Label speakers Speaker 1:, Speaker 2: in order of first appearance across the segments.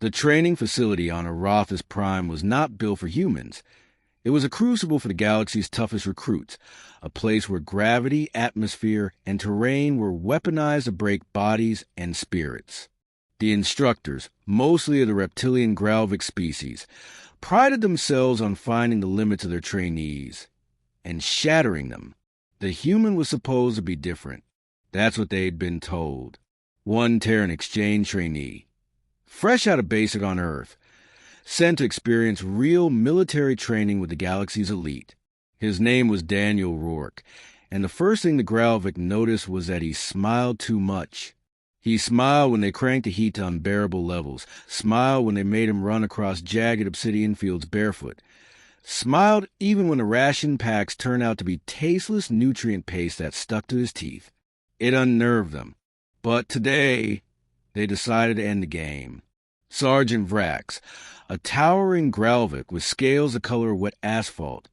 Speaker 1: The training facility on Yrathis Prime was not built for humans. It was a crucible for the galaxy's toughest recruits, a place where gravity, atmosphere, and terrain were weaponized to break bodies and spirits. The instructors, mostly of the reptilian Gralvic species, prided themselves on finding the limits of their trainees and shattering them. The human was supposed to be different. That's what they'd been told. One Terran exchange trainee, fresh out of basic on Earth, sent to experience real military training with the galaxy's elite. His name was Daniel Rourke, and the first thing the Gralvic noticed was that he smiled too much. He smiled when they cranked the heat to unbearable levels, smiled when they made him run across jagged obsidian fields barefoot, smiled even when the ration packs turned out to be tasteless nutrient paste that stuck to his teeth. It unnerved them. But today, they decided to end the game. Sergeant Vrax, a towering Gralvic with scales the color of wet asphalt,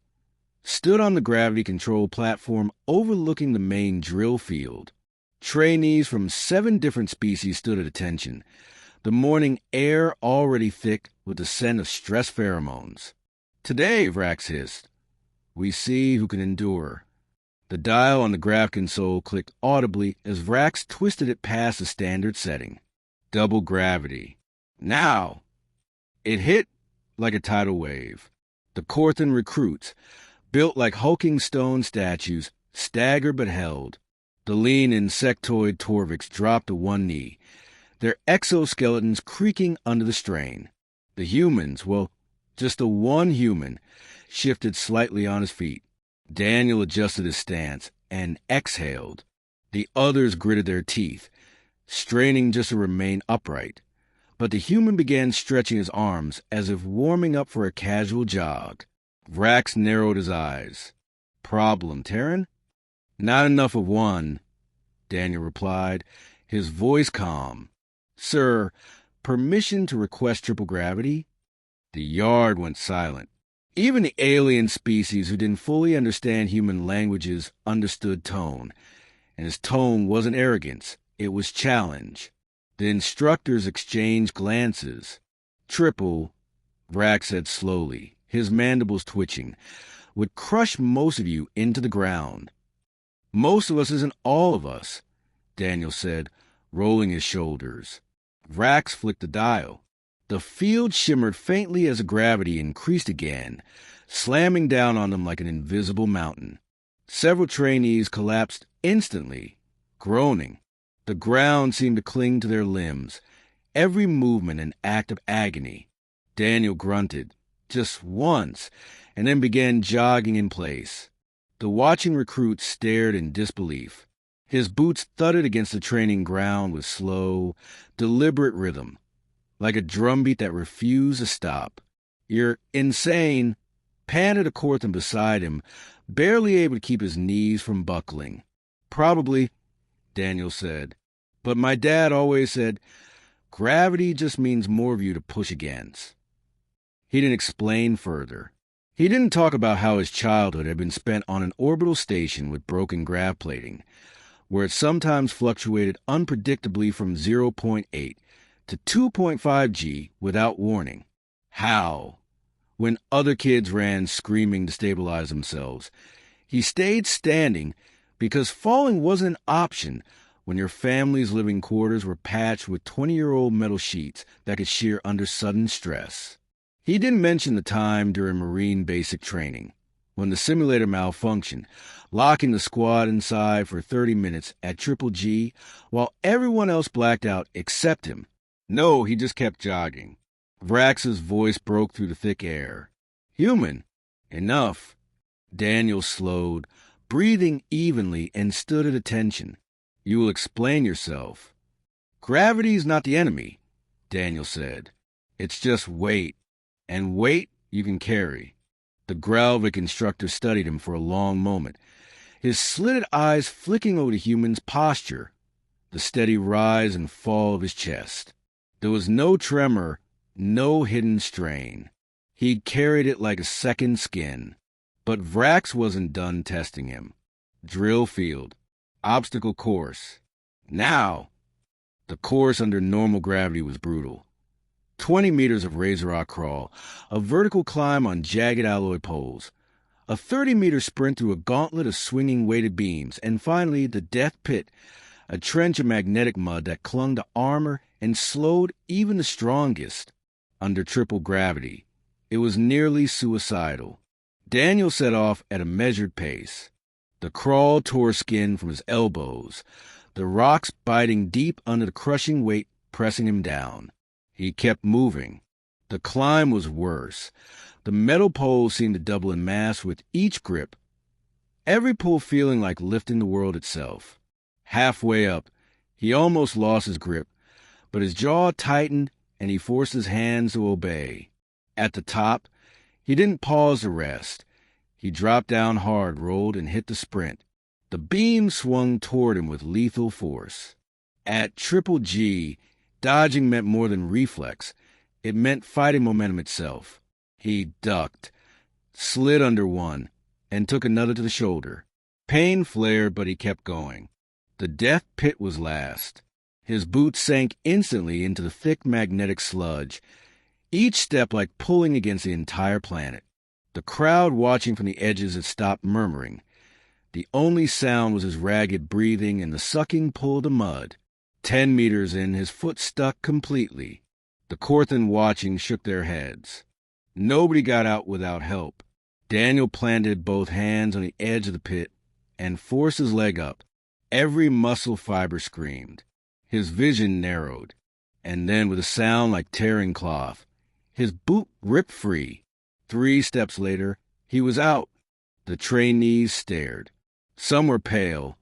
Speaker 1: stood on the gravity-controlled platform overlooking the main drill field. Trainees from 7 different species stood at attention, the morning air already thick with the scent of stress pheromones. Today, Vrax hissed, we see who can endure. The dial on the grav console clicked audibly as Vrax twisted it past the standard setting. Double gravity. Now! It hit like a tidal wave. The Corthan recruits, built like hulking stone statues, staggered but held. The lean insectoid Torviks dropped to one knee, their exoskeletons creaking under the strain. The humans, well, just the one human, shifted slightly on his feet. Daniel adjusted his stance and exhaled. The others gritted their teeth, straining just to remain upright. But the human began stretching his arms as if warming up for a casual jog. Vrax narrowed his eyes. Problem, Terran? Not enough of one, Daniel replied, his voice calm. Sir, permission to request triple gravity? The yard went silent. Even the alien species who didn't fully understand human languages understood tone, and his tone wasn't arrogance, it was challenge. The instructors exchanged glances. Triple, Vrax said slowly, his mandibles twitching, would crush most of you into the ground. Most of us isn't all of us, Daniel said, rolling his shoulders. Vrax flicked the dial. The field shimmered faintly as the gravity increased again, slamming down on them like an invisible mountain. Several trainees collapsed instantly, groaning. The ground seemed to cling to their limbs, every movement an act of agony. Daniel grunted, just once, and then began jogging in place. The watching recruit stared in disbelief. His boots thudded against the training ground with slow, deliberate rhythm, like a drumbeat that refused to stop. You're insane, panted a Corthan beside him, barely able to keep his knees from buckling. Probably, Daniel said. But my dad always said, gravity just means more of you to push against. He didn't explain further. He didn't talk about how his childhood had been spent on an orbital station with broken grav plating, where it sometimes fluctuated unpredictably from 0.8 to 2.5 G without warning. How? When other kids ran screaming to stabilize themselves, he stayed standing because falling wasn't an option when your family's living quarters were patched with 20-year-old metal sheets that could shear under sudden stress. He didn't mention the time during Marine basic training, when the simulator malfunctioned, locking the squad inside for 30 minutes at Triple G while everyone else blacked out except him. No, he just kept jogging. Vrax's voice broke through the thick air. Human. Enough. Daniel slowed, breathing evenly, and stood at attention. You will explain yourself. Gravity's not the enemy, Daniel said. It's just weight. And weight you can carry. The Gralvic instructor studied him for a long moment, his slitted eyes flicking over the human's posture, the steady rise and fall of his chest. There was no tremor, no hidden strain. He'd carried it like a second skin. But Vrax wasn't done testing him. Drill field. Obstacle course. Now! The course under normal gravity was brutal. 20 meters of razor rock crawl, a vertical climb on jagged alloy poles, a 30-meter sprint through a gauntlet of swinging weighted beams, and finally the death pit, a trench of magnetic mud that clung to armor and slowed even the strongest. Under triple gravity, it was nearly suicidal. Daniel set off at a measured pace. The crawl tore skin from his elbows, the rocks biting deep under the crushing weight pressing him down. He kept moving. The climb was worse. The metal poles seemed to double in mass with each grip, every pull feeling like lifting the world itself. Halfway up, he almost lost his grip, but his jaw tightened and he forced his hands to obey. At the top, he didn't pause to rest. He dropped down hard, rolled, and hit the sprint. The beam swung toward him with lethal force. At triple G, dodging meant more than reflex. It meant fighting momentum itself. He ducked, slid under one, and took another to the shoulder. Pain flared, but he kept going. The death pit was last. His boots sank instantly into the thick magnetic sludge, each step like pulling against the entire planet. The crowd watching from the edges had stopped murmuring. The only sound was his ragged breathing and the sucking pull of the mud. 10 meters in, his foot stuck completely. The Korthan watching shook their heads. Nobody got out without help. Daniel planted both hands on the edge of the pit and forced his leg up. Every muscle fiber screamed. His vision narrowed. And then, with a sound like tearing cloth, his boot ripped free. 3 steps later, he was out. The trainees stared. Some were pale.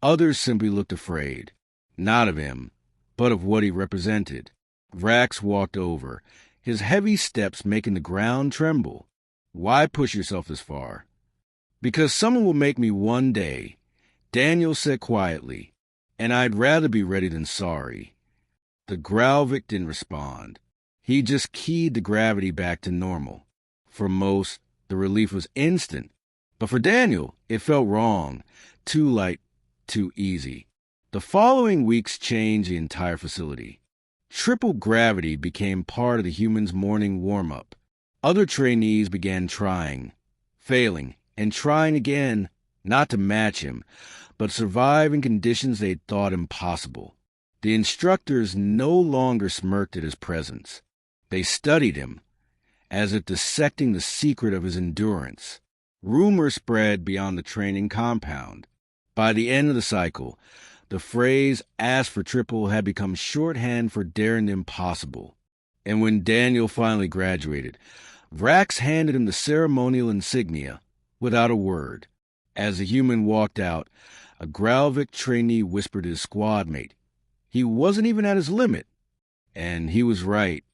Speaker 1: Others simply looked afraid. Not of him, but of what he represented. Vrax walked over, his heavy steps making the ground tremble. Why push yourself this far? Because someone will make me one day, Daniel said quietly, and I'd rather be ready than sorry. The Gralvik didn't respond. He just keyed the gravity back to normal. For most, the relief was instant. But for Daniel, it felt wrong, too light, too easy. The following weeks changed the entire facility. Triple gravity became part of the humans' morning warm-up. Other trainees began trying, failing, and trying again, not to match him, but survive in conditions they'd thought impossible. The instructors no longer smirked at his presence. They studied him, as if dissecting the secret of his endurance. Rumors spread beyond the training compound. By the end of the cycle, the phrase "ask for triple" had become shorthand for daring the impossible. And when Daniel finally graduated, Vrax handed him the ceremonial insignia without a word. As the human walked out, a Gralvik trainee whispered to his squad mate, he wasn't even at his limit. And he was right.